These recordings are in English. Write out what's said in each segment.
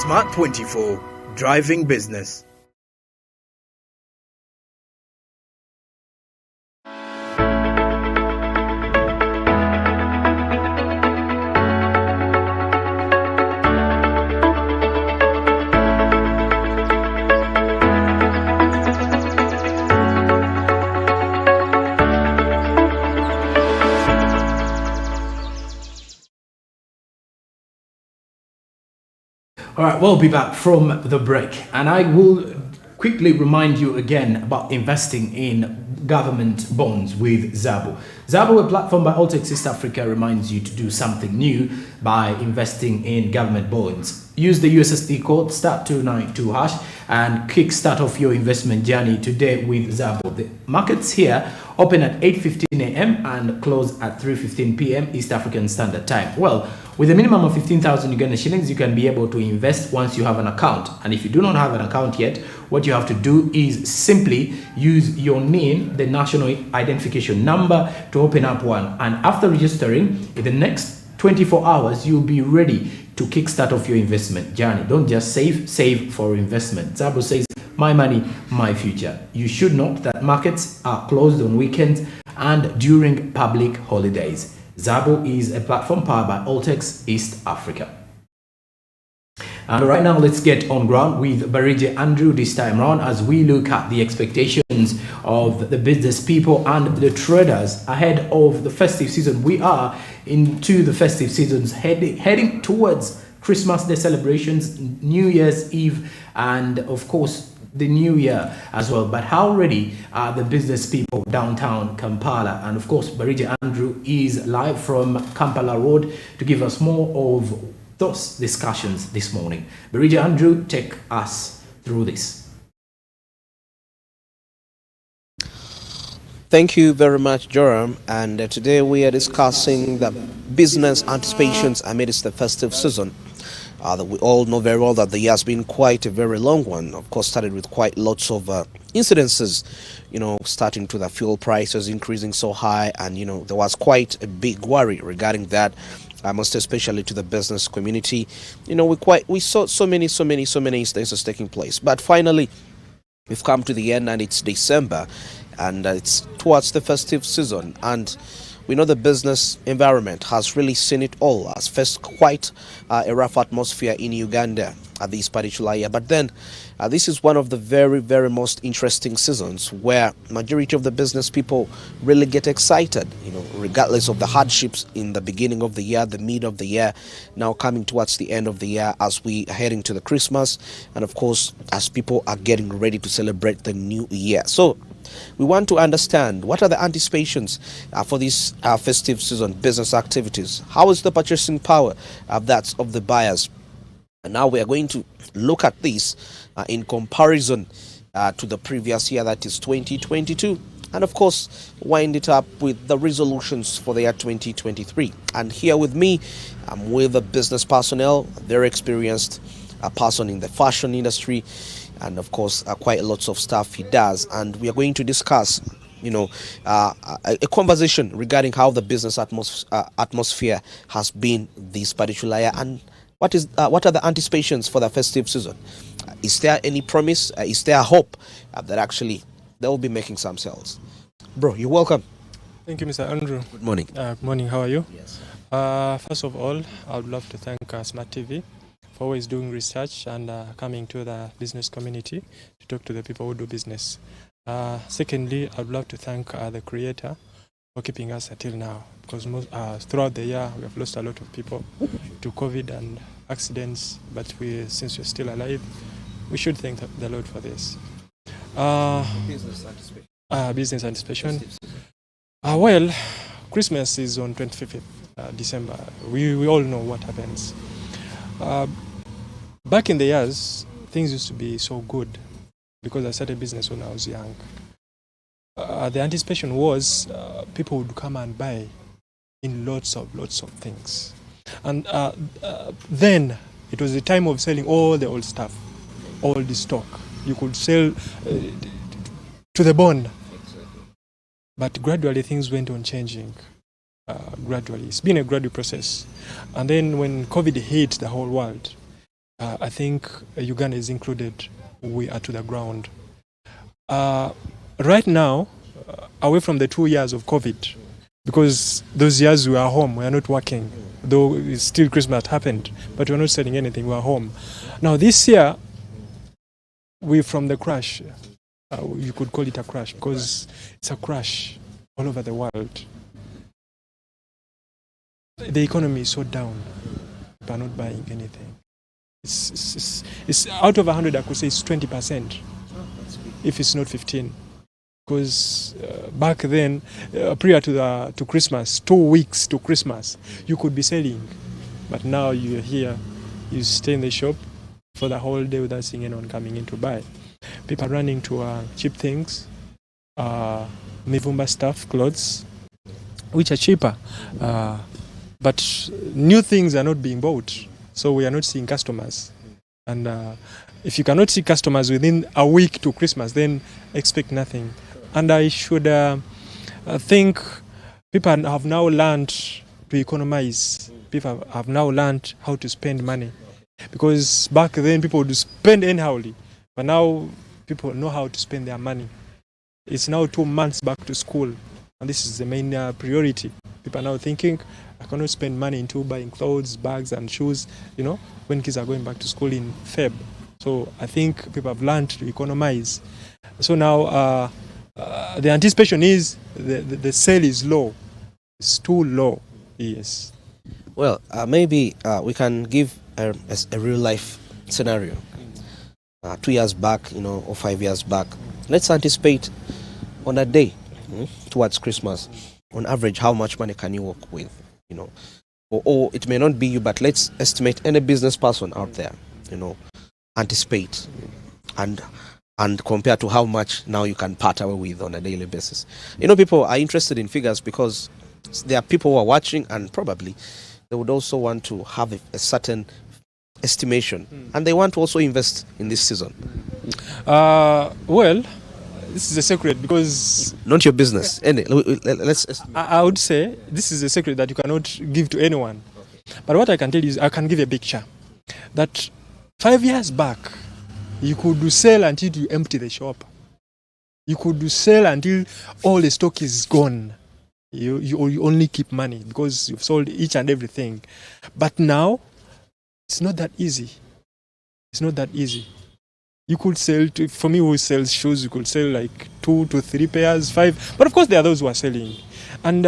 Smart 24, driving business. All right, we'll be back from the break, and I will quickly remind you again about investing in government bonds with Zabo. Zabo, a platform by Altex East Africa, reminds you to do something new by investing in government bonds. Use the USSD code *292# and kickstart off your investment journey today with Zabo. The markets here open at 8:15 a.m. and close at 3:15 p.m. East African Standard Time. Well, with a minimum of 15,000 Uganda shillings, you can be able to invest once you have an account. And if you do not have an account yet, what you have to do is simply use your NIN, the National Identification Number, to open up one. And after registering, in the next 24 hours, you'll be ready to kickstart off your investment journey. Don't just save for investment. Zabo says, my money, my future. You should note that markets are closed on weekends and during public holidays. Zabo is a platform powered by Altex East Africa. And right now, let's get on ground with Barige Andrew this time around as we look at the expectations of the business people and the traders ahead of the festive season. We are into the festive seasons, heading towards Christmas Day celebrations, New Year's Eve, and of course, the new year as well. But how ready are the business people downtown Kampala? And of course, Barige Andrew is live from Kampala Road to give us more of those discussions this morning. Barige Andrew, take us through this. Thank you very much, Joram. And today we are discussing the business anticipations amidst the festive season. We all know very well that the year has been quite a very long one. Of course, started with quite lots of incidences, starting to the fuel prices increasing so high. And, there was quite a big worry regarding that, most especially to the business community. We saw so many instances taking place. But finally, we've come to the end and it's December and it's towards the festive season. And we know the business environment has really seen it all, has faced quite a rough atmosphere in Uganda at this particular year. But then this is one of the very, very most interesting seasons where majority of the business people really get excited, regardless of the hardships in the beginning of the year, the mid of the year, now coming towards the end of the year as we are heading to the Christmas, and of course, as people are getting ready to celebrate the new year. So we want to understand what are the anticipations for this festive season business activities. How is the purchasing power of the buyers? And now we are going to look at this in comparison to the previous year, that is 2022. And of course, wind it up with the resolutions for the year 2023. And here with me, I'm with a business personnel, very experienced person in the fashion industry, and of course quite lots of stuff he does, and we are going to discuss a conversation regarding how the business atmosphere has been this particular year, and what are the anticipations for the festive season. Is there any promise, is there a hope that actually they will be making some sales? Bro, you're welcome. Thank you, Mr. Andrew. Good morning. Good morning, how are you? Yes. First of all, I would love to thank Smart TV for always doing research and coming to the business community to talk to the people who do business. Secondly, I'd love to thank the creator for keeping us until now, because throughout the year we have lost a lot of people to COVID and accidents, but since we're still alive, we should thank the Lord for this. Business anticipation. Well, Christmas is on 25th December. We all know what happens. Back in the years, things used to be so good because I started business when I was young. The anticipation was people would come and buy in lots of things. And then it was the time of selling all the old stuff, all the stock. You could sell to the bone. But gradually things went on changing. Gradually. It's been a gradual process. And then when COVID hit the whole world, I think Uganda is included. We are to the ground. Right now, away from the 2 years of COVID, because those years we were home, we are not working, though it's still Christmas happened, but we're not selling anything, we are home. Now this year, we from the crash, you could call it a crash, because it's a crash all over the world. The economy is so down, we are not buying anything. It's out of 100, I could say it's 20, if it's not 15. Because back then, prior to Christmas, 2 weeks to Christmas, you could be selling. But now you're here, you stay in the shop for the whole day without seeing anyone coming in to buy. People are running to cheap things, Mivumba stuff, clothes, which are cheaper. But new things are not being bought, so we are not seeing customers. And if you cannot see customers within a week to Christmas, then expect nothing. And I should think people have now learned to economize. People have now learned how to spend money. Because back then people would spend anyhowly, but now people know how to spend their money. It's now 2 months back to school, and this is the main priority. People are now thinking, I cannot spend money into buying clothes, bags and shoes, when kids are going back to school in Feb. So I think people have learned to economize. So now the anticipation is the sale is low. It's too low, yes. Well, maybe we can give a real life scenario. 2 years back, or 5 years back. Let's anticipate on a day towards Christmas. On average, how much money can you work with? Or it may not be you, but let's estimate any business person out there. Anticipate and compare to how much now you can part away with on a daily basis. People are interested in figures because there are people who are watching, and probably they would also want to have a certain estimation, and they want to also invest in this season. Well, this is a secret because not your business. I would say this is a secret that you cannot give to anyone. But what I can tell you is I can give a picture that 5 years back, you could sell until you empty the shop. You could sell until all the stock is gone. You only keep money because you've sold each and everything. But now, it's not that easy. It's not that easy. You could sell, for me who sells shoes, you could sell like 2 to 3 pairs, 5. But of course there are those who are selling. And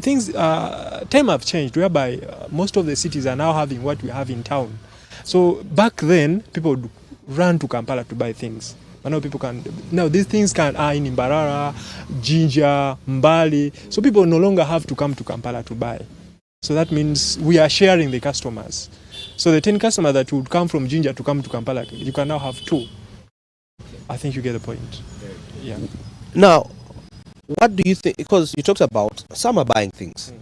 things, time have changed, whereby most of the cities are now having what we have in town. So back then, people would run to Kampala to buy things. But now these things are in Mbarara, Jinja, Mbali. So people no longer have to come to Kampala to buy. So that means we are sharing the customers. So the 10 customers that would come from Jinja to come to Kampala, you can now have 2. I think you get the point. Yeah. Now, what do you think? Because you talked about some are buying things.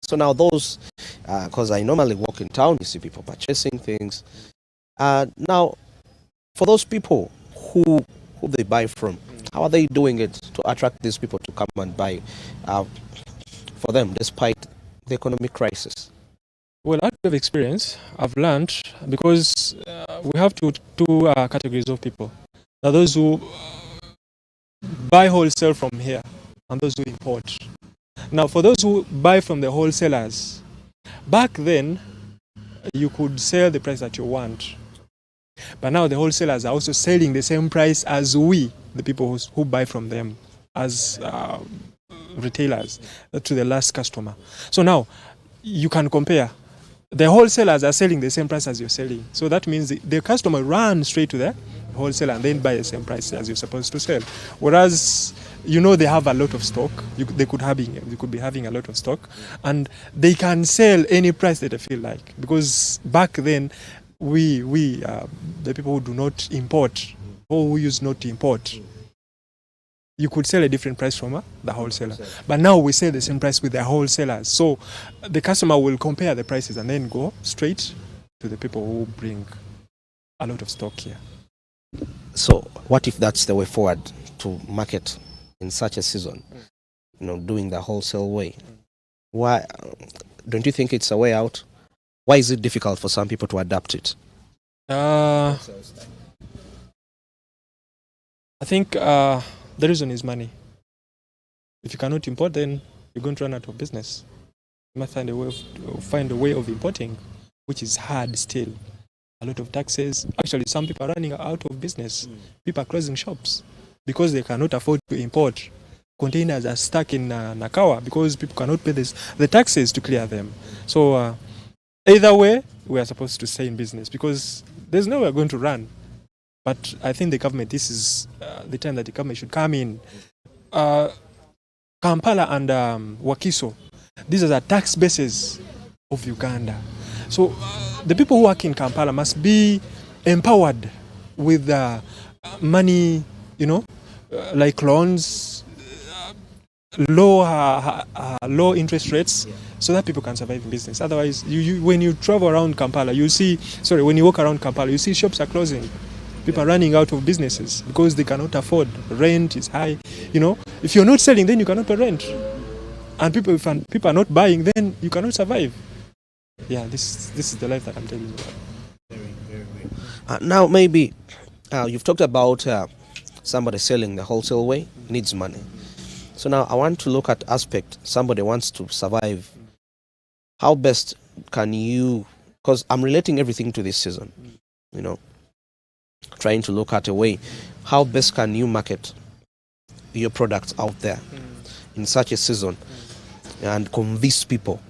So now those, because I normally walk in town, you see people purchasing things. Now, for those people who they buy from, how are they doing it to attract these people to come and buy for them, despite the economic crisis? Well, out of experience, I've learned, because we have two categories of people. Now, those who buy wholesale from here and those who import. Now, for those who buy from the wholesalers, back then, you could sell the price that you want. But now the wholesalers are also selling the same price as we, the people who buy from them, as retailers, to the last customer. So now, you can compare. The wholesalers are selling the same price as you're selling. So that means the customer runs straight to the wholesaler and then buy the same price as you're supposed to sell. Whereas, they have a lot of stock. They could be having a lot of stock, and they can sell any price that they feel like. Because back then, we the people who do not import, or who used not to import, you could sell a different price from the wholesaler. But now we sell the same price with the wholesalers. So the customer will compare the prices and then go straight to the people who bring a lot of stock here. So what if that's the way forward to market in such a season? Doing the wholesale way. Why don't you think it's a way out? Why is it difficult for some people to adapt it? I think the reason is money. If you cannot import, then you're going to run out of business. You must find a way of importing, which is hard still. A lot of taxes. Actually, some people are running out of business. People are closing shops because they cannot afford to import. Containers are stuck in Nakawa because people cannot pay the taxes to clear them. So either way, we are supposed to stay in business because there's no way we're going to run. But I think the government, this is the time that the government should come in. Kampala and Wakiso, these are the tax bases of Uganda. So the people who work in Kampala must be empowered with money, like loans, low interest rates, so that people can survive in business. Otherwise, when you travel around Kampala, when you walk around Kampala, you see shops are closing. People are running out of businesses because they cannot afford. Rent is high. If you're not selling, then you cannot pay rent. And if people are not buying, then you cannot survive. Yeah, this is the life that I'm telling you about. Very good. Now, maybe you've talked about somebody selling the wholesale way needs money. So now I want to look at aspect somebody wants to survive. How best can you? Because I'm relating everything to this season. Trying to look at a way, how best can you market your products out there in such a season and convince people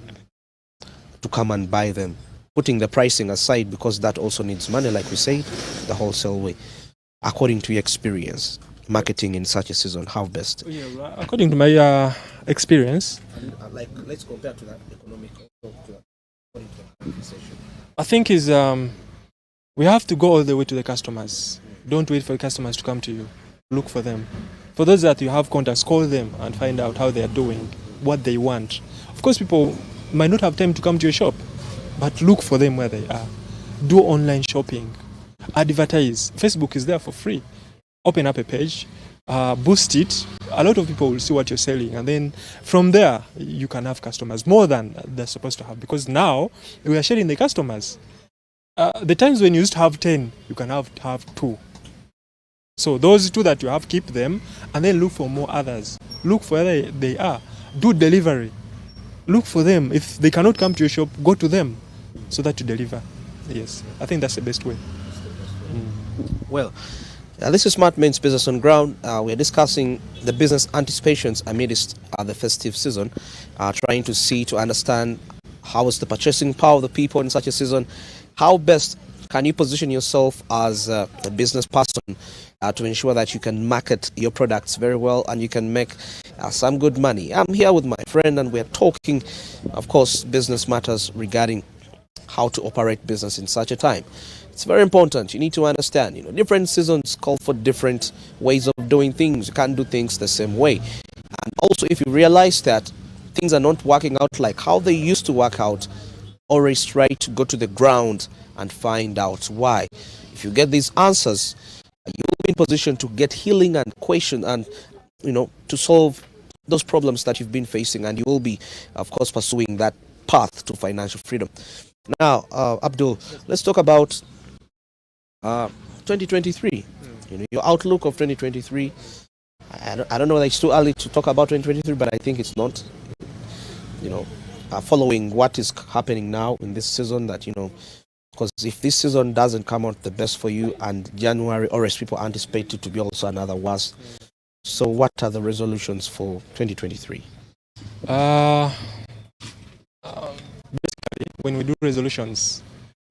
to come and buy them, putting the pricing aside because that also needs money, like we said, the wholesale way. According to your experience, marketing in such a season, how best? According to my experience, let's compare to that economic. I think is we have to go all the way to the customers. Don't wait for the customers to come to you. Look for them. For those that you have contacts, call them and find out how they are doing, what they want. Of course, people might not have time to come to your shop, but look for them where they are. Do online shopping. Advertise. Facebook is there for free. Open up a page, boost it. A lot of people will see what you're selling, and then from there, you can have customers more than they're supposed to have, because now we are sharing the customers. The times when you used to have 10, you can have 2. So those 2 that you have, keep them, and then look for more others. Look for where they are. Do delivery. Look for them. If they cannot come to your shop, go to them so that you deliver. Yes, I think that's the best way. Well, this is Smart Men's Business on Ground. We are discussing the business anticipations amidst the festive season, trying to understand how is the purchasing power of the people in such a season. How best can you position yourself as a business person to ensure that you can market your products very well and you can make some good money? I'm here with my friend and we're talking, of course, business matters regarding how to operate business in such a time. It's very important. You need to understand, different seasons call for different ways of doing things. You can't do things the same way. And also, if you realize that things are not working out like how they used to work out, always try to go to the ground and find out why. If you get these answers, you'll be in position to get healing and question and, to solve those problems that you've been facing, and you will be, of course, pursuing that path to financial freedom. Now, Abdul, let's talk about 2023. Your outlook of 2023. I don't know that it's too early to talk about 2023, but I think it's not. Following what is happening now in this season, that because if this season doesn't come out the best for you, and January, or as people anticipate it to be also another worse, so what are the resolutions for 2023? Basically, when we do resolutions,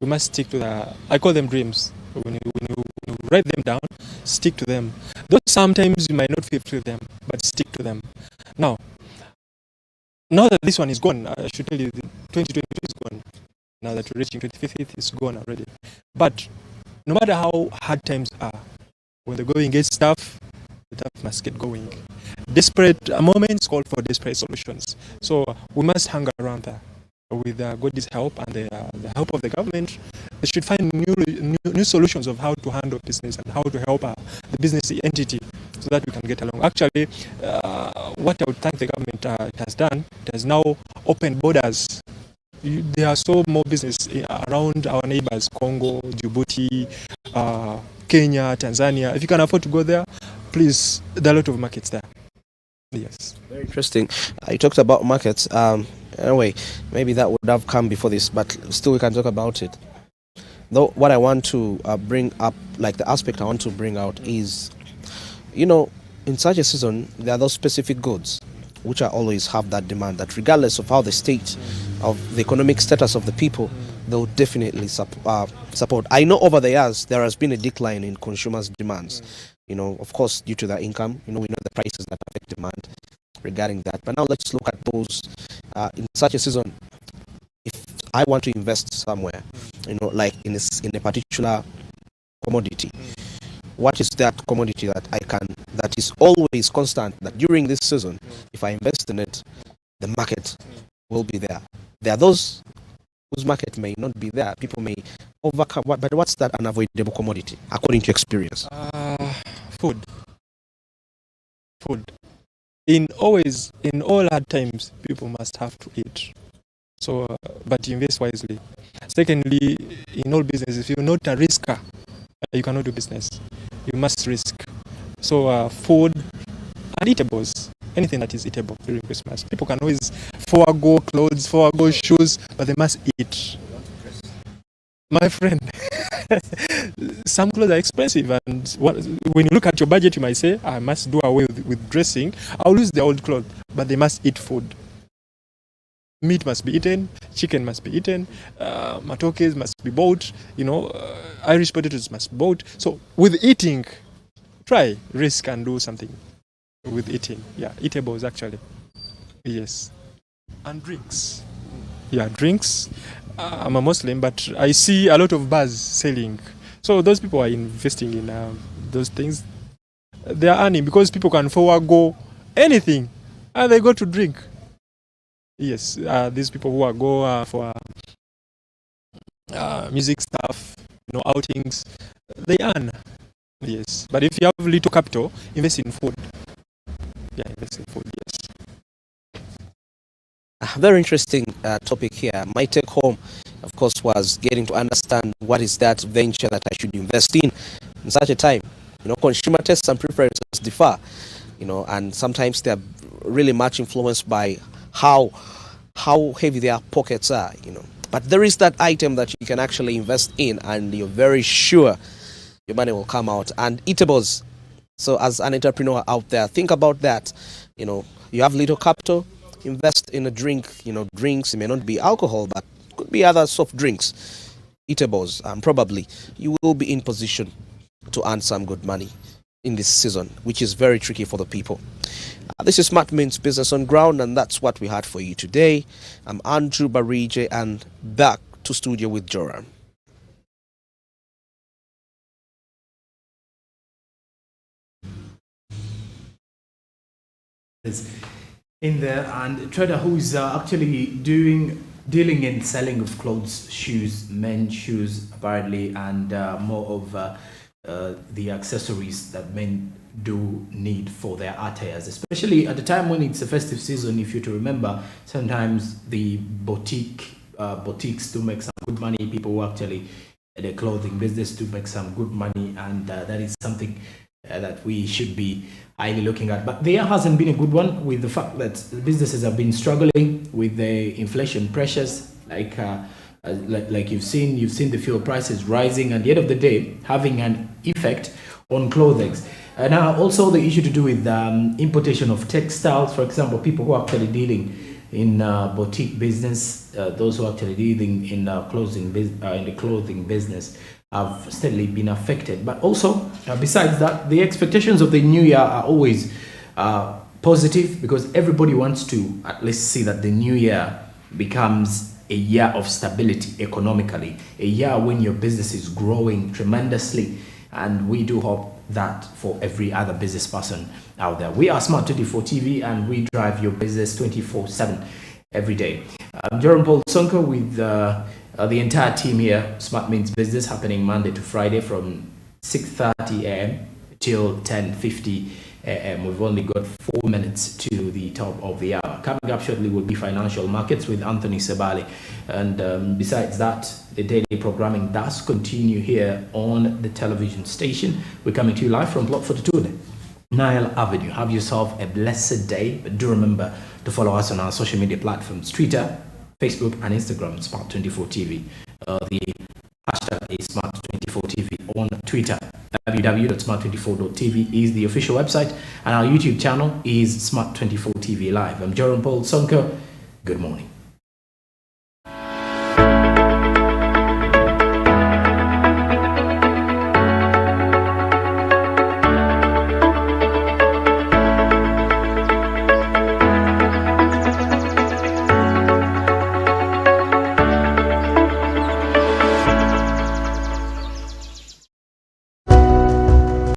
we must stick to I call them dreams. When you write them down, stick to them. Though sometimes you might not fulfill them, but stick to them. Now that this one is gone, I should tell you, 2022 is gone. Now that we're reaching 25th, it's gone already. But no matter how hard times are, when the going gets tough, the tough must get going. Desperate moments call for desperate solutions. So we must hang around there. With God's help and the help of the government, they should find new solutions of how to handle business and how to help the business entity so that we can get along. Actually, what I would thank the government it has done, it has now opened borders There are so more business around our neighbors, Congo, Djibouti, Kenya, Tanzania. If you can afford to go there, please, there are a lot of markets there. Yes. Very interesting. You talked about markets. Anyway, maybe that would have come before this, but still we can talk about it. Though what I want to bring up, like the aspect I want to bring out is, in such a season, there are those specific goods which are always have that demand, that regardless of how the state of the economic status of the people, they'll definitely support. I know over the years there has been a decline in consumers' demands, of course due to their income. We know the prices that affect demand regarding that. But now let's look at those in such a season. If I want to invest somewhere, like in a particular commodity, what is that commodity that is always constant, that during this season, if I invest in it, the market will be there. There are those whose market may not be there. People may overcome. But what's that unavoidable commodity, according to experience? Food. In all hard times, people must have to eat. So, but invest wisely. Secondly, in all business, if you're not a risker, you cannot do business. You must risk. So, food and eatables, anything that is eatable during Christmas. People can always forego clothes, forego shoes, but they must eat. My friend, some clothes are expensive, and when you look at your budget, you might say, I must do away with dressing. I'll use the old clothes, but they must eat food. Meat must be eaten, chicken must be eaten, matokes must be bought, Irish potatoes must be bought. So with eating, try, risk and do something with eating. Yeah, eatables actually. Yes. And drinks. Yeah, drinks. I'm a Muslim, but I see a lot of bars selling. So those people are investing in those things. They are earning because people can forego anything and they go to drink. Yes, these people who go for music stuff, outings, they earn. Yes, but if you have little capital, invest in food. Yeah, invest in food. Yes. A very interesting topic here. My take home, of course, was getting to understand what is that venture that I should invest in such a time. Consumer tastes and preferences differ, and sometimes they're really much influenced by how heavy their pockets are, But there is that item that you can actually invest in, and you're very sure your money will come out. And eatables. So as an entrepreneur out there, think about that. You have little capital, invest in a drink. Drinks, it may not be alcohol, but could be other soft drinks, eatables, and probably you will be in position to earn some good money in this season, which is very tricky for the people. This is Smart Means Business on Ground, and that's what we had for you today. I'm Andrew Barije, and back to studio with Joram. In there, and a trader who is actually dealing in selling of clothes, shoes, men's shoes apparently, and more of the accessories that men do need for their attires, especially at the time when it's a festive season. If you to remember, sometimes the boutiques do make some good money. People who actually the clothing business do make some good money, and that is something that we should be highly looking at. But the year hasn't been a good one, with the fact that businesses have been struggling with the inflation pressures, like you've seen the fuel prices rising, and at the end of the day having an effect on clothing. Now also the issue to do with importation of textiles, for example, people who are actually dealing in boutique business, those who are actually dealing in the clothing business have steadily been affected. But also, besides that, the expectations of the new year are always positive, because everybody wants to at least see that the new year becomes a year of stability economically, a year when your business is growing tremendously. And we do hope that for every other business person out there. We are Smart 24 TV, and we drive your business 24/7 every day. I'm Jerome Paul Sonko with the entire team here. Smart Means Business, happening Monday to Friday from 6:30 a.m. till 10:50 We've only got 4 minutes to the top of the hour. Coming up shortly will be financial markets with Anthony Sebali. And besides that, the daily programming does continue here on the television station. We're coming to you live from Block 42, Nile Avenue. Have yourself a blessed day. But do remember to follow us on our social media platforms, Twitter, Facebook, and Instagram, Smart24TV. The hashtag is Smart24TV on Twitter. www.smart24.tv is the official website, and our YouTube channel is Smart24TV Live. I'm Jerome Paul Sonko. Good morning.